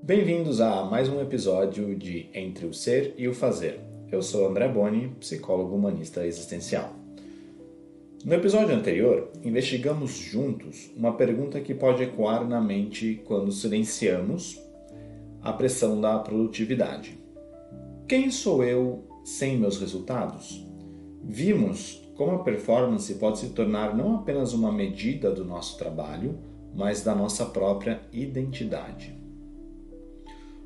Bem-vindos a mais um episódio de Entre o Ser e o Fazer. Eu sou André Boni, psicólogo humanista existencial. No episódio anterior, investigamos juntos uma pergunta que pode ecoar na mente quando silenciamos a pressão da produtividade. Quem sou eu sem meus resultados? Vimos como a performance pode se tornar não apenas uma medida do nosso trabalho, mas da nossa própria identidade.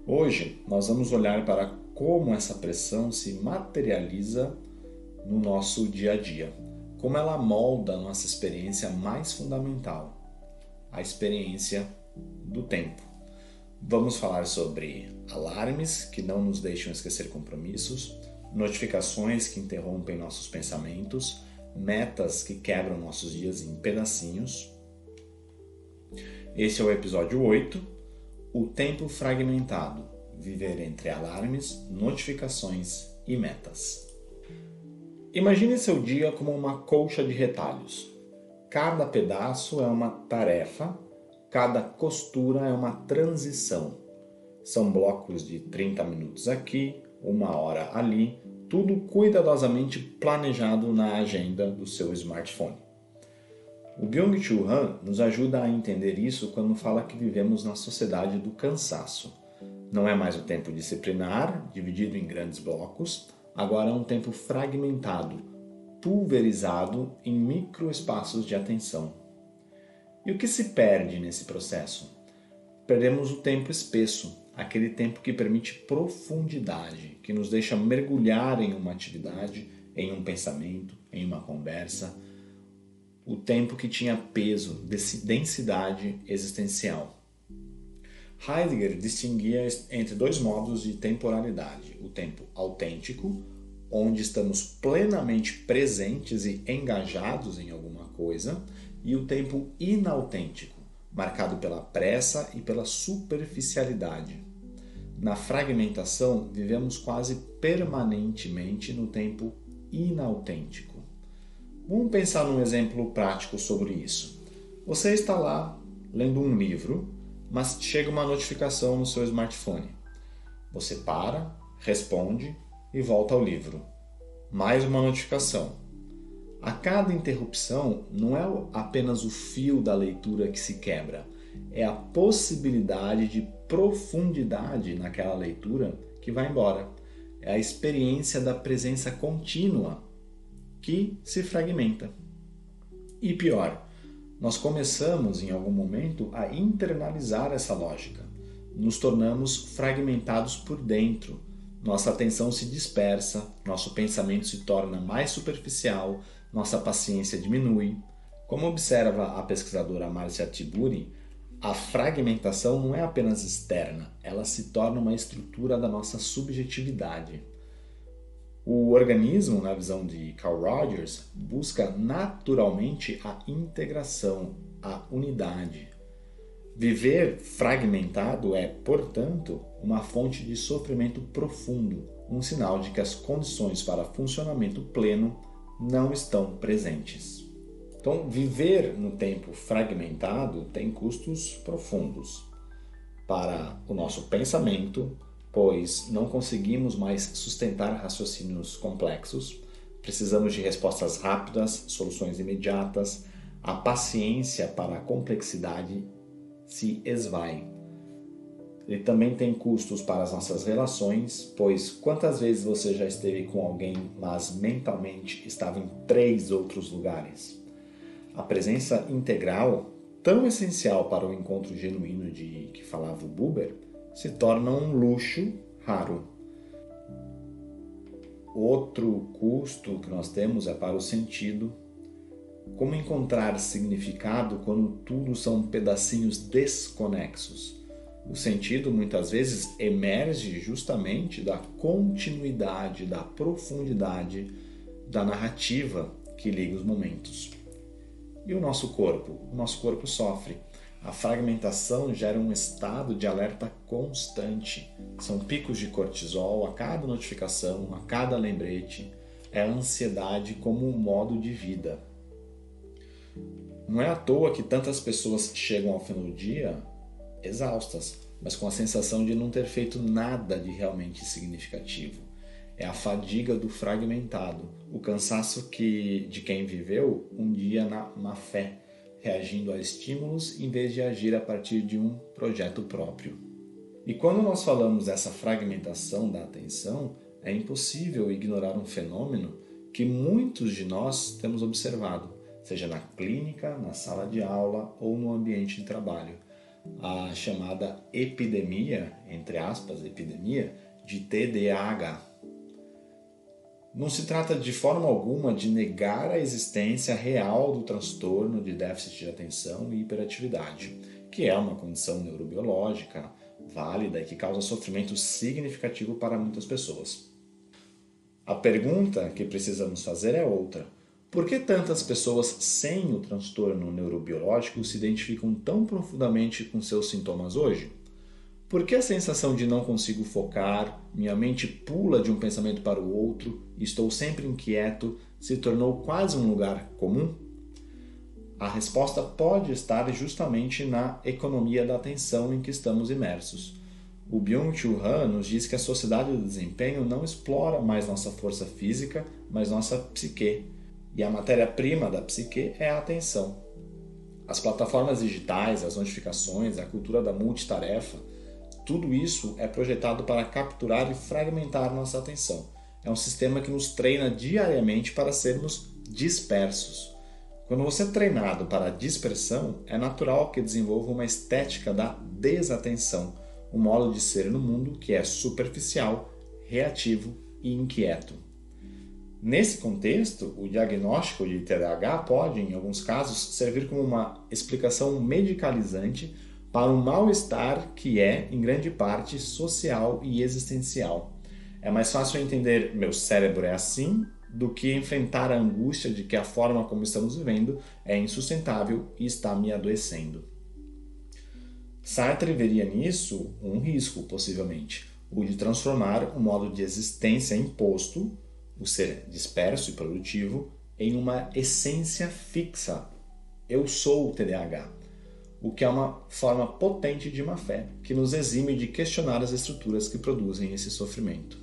Hoje, nós vamos olhar para como essa pressão se materializa no nosso dia a dia, como ela molda a nossa experiência mais fundamental, a experiência do tempo. Vamos falar sobre alarmes que não nos deixam esquecer compromissos, notificações que interrompem nossos pensamentos, metas que quebram nossos dias em pedacinhos. Esse é o episódio 8, o tempo fragmentado, viver entre alarmes, notificações e metas. Imagine seu dia como uma colcha de retalhos. Cada pedaço é uma tarefa, cada costura é uma transição. São blocos de 30 minutos aqui, 1 hora ali, tudo cuidadosamente planejado na agenda do seu smartphone. O Byung-Chul Han nos ajuda a entender isso quando fala que vivemos na sociedade do cansaço. Não é mais o tempo disciplinar, dividido em grandes blocos, agora é um tempo fragmentado, pulverizado em microespaços de atenção. E o que se perde nesse processo? Perdemos o tempo espesso, aquele tempo que permite profundidade, que nos deixa mergulhar em uma atividade, em um pensamento, em uma conversa. O tempo que tinha peso, densidade existencial. Heidegger distinguia entre dois modos de temporalidade: o tempo autêntico, onde estamos plenamente presentes e engajados em alguma coisa, e o tempo inautêntico, marcado pela pressa e pela superficialidade. Na fragmentação, vivemos quase permanentemente no tempo inautêntico. Vamos pensar num exemplo prático sobre isso. Você está lá lendo um livro, mas chega uma notificação no seu smartphone. Você para, responde e volta ao livro. Mais uma notificação. A cada interrupção, não é apenas o fio da leitura que se quebra, é a possibilidade de profundidade naquela leitura que vai embora. É a experiência da presença contínua que se fragmenta. E pior, nós começamos em algum momento a internalizar essa lógica. Nos tornamos fragmentados por dentro. Nossa atenção se dispersa, nosso pensamento se torna mais superficial, nossa paciência diminui. Como observa a pesquisadora Marcia Tiburi, a fragmentação não é apenas externa, ela se torna uma estrutura da nossa subjetividade. O organismo, na visão de Carl Rogers, busca naturalmente a integração, a unidade. Viver fragmentado é, portanto, uma fonte de sofrimento profundo, um sinal de que as condições para funcionamento pleno não estão presentes. Então, viver no tempo fragmentado tem custos profundos para o nosso pensamento, pois não conseguimos mais sustentar raciocínios complexos, precisamos de respostas rápidas, soluções imediatas, a paciência para a complexidade se esvai. Ele também tem custos para as nossas relações, pois quantas vezes você já esteve com alguém, mas mentalmente estava em 3 outros lugares? A presença integral, tão essencial para o encontro genuíno de que falava o Buber, se torna um luxo raro. Outro custo que nós temos é para o sentido. Como encontrar significado quando tudo são pedacinhos desconexos? O sentido muitas vezes emerge justamente da continuidade, da profundidade da narrativa que liga os momentos. E o nosso corpo? O nosso corpo sofre. A fragmentação gera um estado de alerta constante. São picos de cortisol a cada notificação, a cada lembrete. É a ansiedade como um modo de vida. Não é à toa que tantas pessoas chegam ao fim do dia exaustas. mas com a sensação de não ter feito nada de realmente significativo. É a fadiga do fragmentado, o cansaço de quem viveu um dia na má fé, reagindo a estímulos em vez de agir a partir de um projeto próprio. E quando nós falamos dessa fragmentação da atenção, é impossível ignorar um fenômeno que muitos de nós temos observado, seja na clínica, na sala de aula ou no ambiente de trabalho. A chamada epidemia, entre aspas, epidemia, de TDAH. Não se trata de forma alguma de negar a existência real do transtorno de déficit de atenção e hiperatividade, que é uma condição neurobiológica válida e que causa sofrimento significativo para muitas pessoas. A pergunta que precisamos fazer é outra. Por que tantas pessoas sem o transtorno neurobiológico se identificam tão profundamente com seus sintomas hoje? Por que a sensação de não consigo focar, minha mente pula de um pensamento para o outro e estou sempre inquieto se tornou quase um lugar comum? A resposta pode estar justamente na economia da atenção em que estamos imersos. O Byung-Chul Han nos diz que a sociedade do desempenho não explora mais nossa força física, mas nossa psique. E a matéria-prima da psique é a atenção. As plataformas digitais, as notificações, a cultura da multitarefa, tudo isso é projetado para capturar e fragmentar nossa atenção. É um sistema que nos treina diariamente para sermos dispersos. Quando você é treinado para a dispersão, é natural que desenvolva uma estética da desatenção, um modo de ser no mundo que é superficial, reativo e inquieto. Nesse contexto, o diagnóstico de TDAH pode, em alguns casos, servir como uma explicação medicalizante para um mal-estar que é, em grande parte, social e existencial. É mais fácil entender meu cérebro é assim do que enfrentar a angústia de que a forma como estamos vivendo é insustentável e está me adoecendo. Sartre veria nisso um risco, possivelmente, o de transformar o modo de existência imposto, o ser disperso e produtivo, em uma essência fixa. Eu sou o TDAH, o que é uma forma potente de má-fé, que nos exime de questionar as estruturas que produzem esse sofrimento.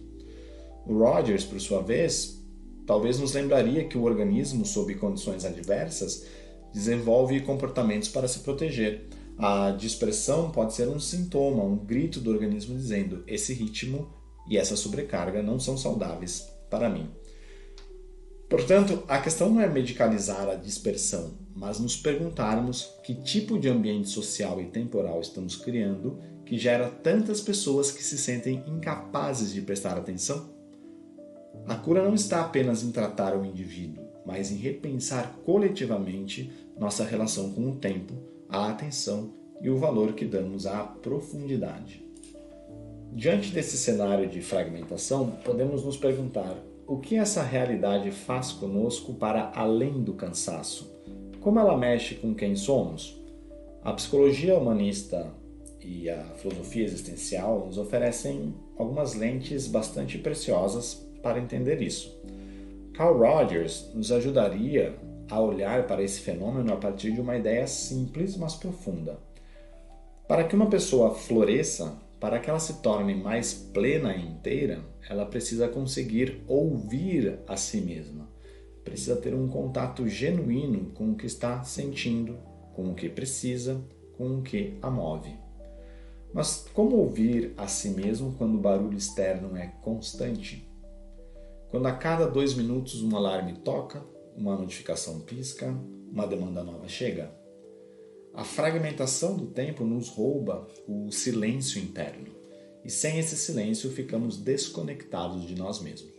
O Rogers, por sua vez, talvez nos lembraria que o organismo, sob condições adversas, desenvolve comportamentos para se proteger. A dispersão pode ser um sintoma, um grito do organismo dizendo: esse ritmo e essa sobrecarga não são saudáveis para mim. Portanto, a questão não é medicalizar a dispersão, mas nos perguntarmos que tipo de ambiente social e temporal estamos criando que gera tantas pessoas que se sentem incapazes de prestar atenção. A cura não está apenas em tratar o indivíduo, mas em repensar coletivamente nossa relação com o tempo, a atenção e o valor que damos à profundidade. Diante desse cenário de fragmentação, podemos nos perguntar: o que essa realidade faz conosco para além do cansaço? Como ela mexe com quem somos? A psicologia humanista e a filosofia existencial nos oferecem algumas lentes bastante preciosas para entender isso. Carl Rogers nos ajudaria a olhar para esse fenômeno a partir de uma ideia simples, mas profunda. Para que uma pessoa floresça, para que ela se torne mais plena e inteira, ela precisa conseguir ouvir a si mesma. Precisa ter um contato genuíno com o que está sentindo, com o que precisa, com o que a move. Mas como ouvir a si mesmo quando o barulho externo é constante? Quando a cada 2 minutos um alarme toca, uma notificação pisca, uma demanda nova chega? A fragmentação do tempo nos rouba o silêncio interno, e sem esse silêncio ficamos desconectados de nós mesmos.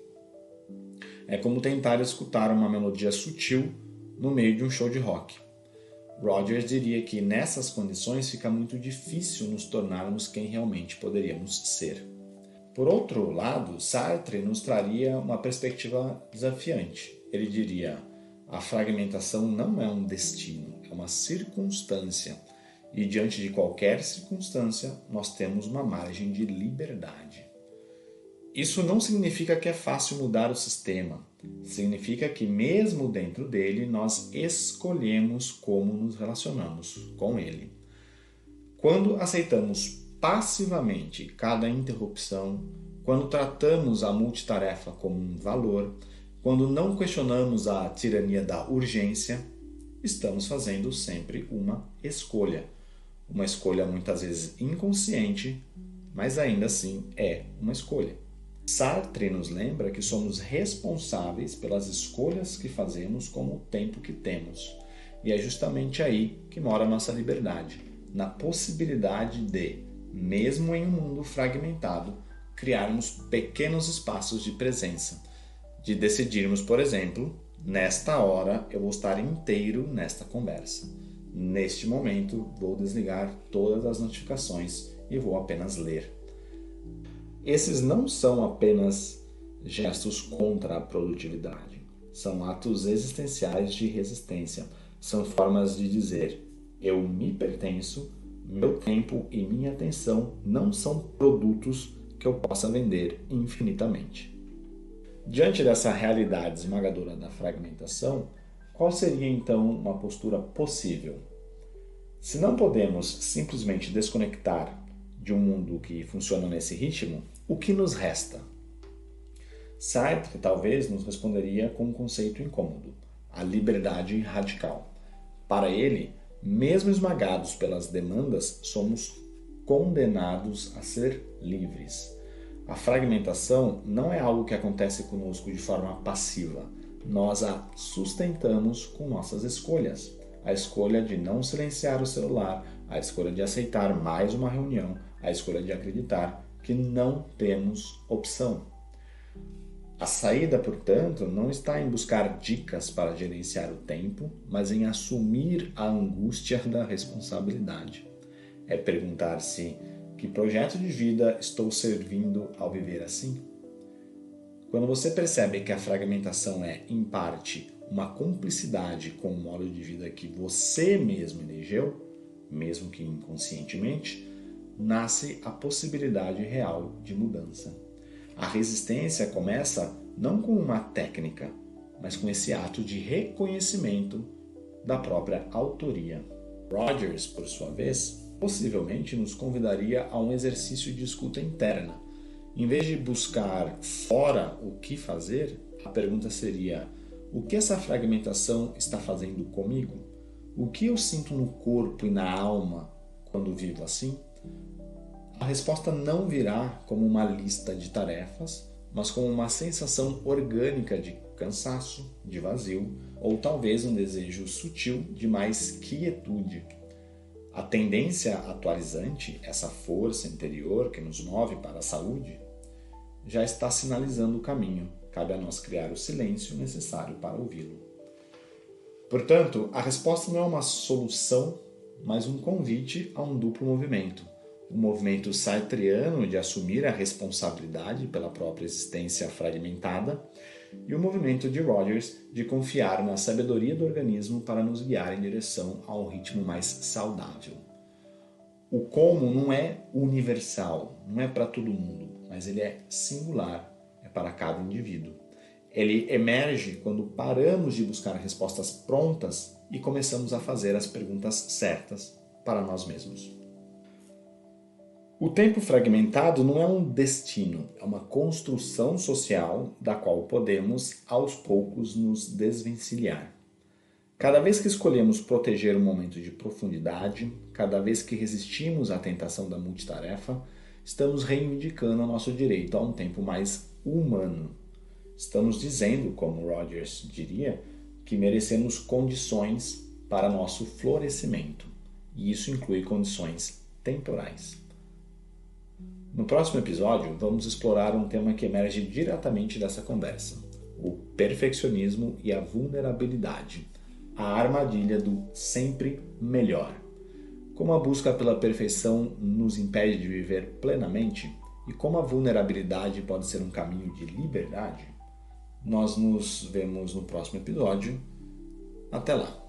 É como tentar escutar uma melodia sutil no meio de um show de rock. Rogers diria que nessas condições fica muito difícil nos tornarmos quem realmente poderíamos ser. Por outro lado, Sartre nos traria uma perspectiva desafiante. Ele diria: a fragmentação não é um destino, é uma circunstância. E diante de qualquer circunstância, nós temos uma margem de liberdade. Isso não significa que é fácil mudar o sistema. Significa que mesmo dentro dele, nós escolhemos como nos relacionamos com ele. Quando aceitamos passivamente cada interrupção, quando tratamos a multitarefa como um valor, quando não questionamos a tirania da urgência, estamos fazendo sempre uma escolha. Uma escolha muitas vezes inconsciente, mas ainda assim é uma escolha. Sartre nos lembra que somos responsáveis pelas escolhas que fazemos com o tempo que temos. E é justamente aí que mora a nossa liberdade, na possibilidade de, mesmo em um mundo fragmentado, criarmos pequenos espaços de presença, de decidirmos, por exemplo, nesta hora eu vou estar inteiro nesta conversa. Neste momento vou desligar todas as notificações e vou apenas ler. Esses não são apenas gestos contra a produtividade, são atos existenciais de resistência, são formas de dizer: eu me pertenço, meu tempo e minha atenção não são produtos que eu possa vender infinitamente. Diante dessa realidade esmagadora da fragmentação, qual seria então uma postura possível? Se não podemos simplesmente desconectar de um mundo que funciona nesse ritmo, o que nos resta? Sartre talvez nos responderia com um conceito incômodo: a liberdade radical. Para ele, mesmo esmagados pelas demandas, somos condenados a ser livres. A fragmentação não é algo que acontece conosco de forma passiva. Nós a sustentamos com nossas escolhas. A escolha de não silenciar o celular, a escolha de aceitar mais uma reunião, a escolha de acreditar que não temos opção. A saída, portanto, não está em buscar dicas para gerenciar o tempo, mas em assumir a angústia da responsabilidade. É perguntar-se: que projeto de vida estou servindo ao viver assim? Quando você percebe que a fragmentação é, em parte, uma cumplicidade com o modo de vida que você mesmo elegeu, mesmo que inconscientemente, nasce a possibilidade real de mudança. A resistência começa não com uma técnica, mas com esse ato de reconhecimento da própria autoria. Rogers, por sua vez, possivelmente nos convidaria a um exercício de escuta interna. Em vez de buscar fora o que fazer, a pergunta seria: o que essa fragmentação está fazendo comigo? O que eu sinto no corpo e na alma quando vivo assim? A resposta não virá como uma lista de tarefas, mas como uma sensação orgânica de cansaço, de vazio, ou talvez um desejo sutil de mais quietude. A tendência atualizante, essa força interior que nos move para a saúde, já está sinalizando o caminho. Cabe a nós criar o silêncio necessário para ouvi-lo. Portanto, a resposta não é uma solução, mas um convite a um duplo movimento. O movimento sartreano de assumir a responsabilidade pela própria existência fragmentada e o movimento de Rogers de confiar na sabedoria do organismo para nos guiar em direção a um ritmo mais saudável. O como não é universal, não é para todo mundo, mas ele é singular, é para cada indivíduo. Ele emerge quando paramos de buscar respostas prontas e começamos a fazer as perguntas certas para nós mesmos. O tempo fragmentado não é um destino, é uma construção social da qual podemos, aos poucos, nos desvencilhar. Cada vez que escolhemos proteger um momento de profundidade, cada vez que resistimos à tentação da multitarefa, estamos reivindicando o nosso direito a um tempo mais humano. Estamos dizendo, como Rogers diria, que merecemos condições para nosso florescimento, e isso inclui condições temporais. No próximo episódio, vamos explorar um tema que emerge diretamente dessa conversa: o perfeccionismo e a vulnerabilidade, a armadilha do sempre melhor. Como a busca pela perfeição nos impede de viver plenamente e como a vulnerabilidade pode ser um caminho de liberdade, nós nos vemos no próximo episódio. Até lá!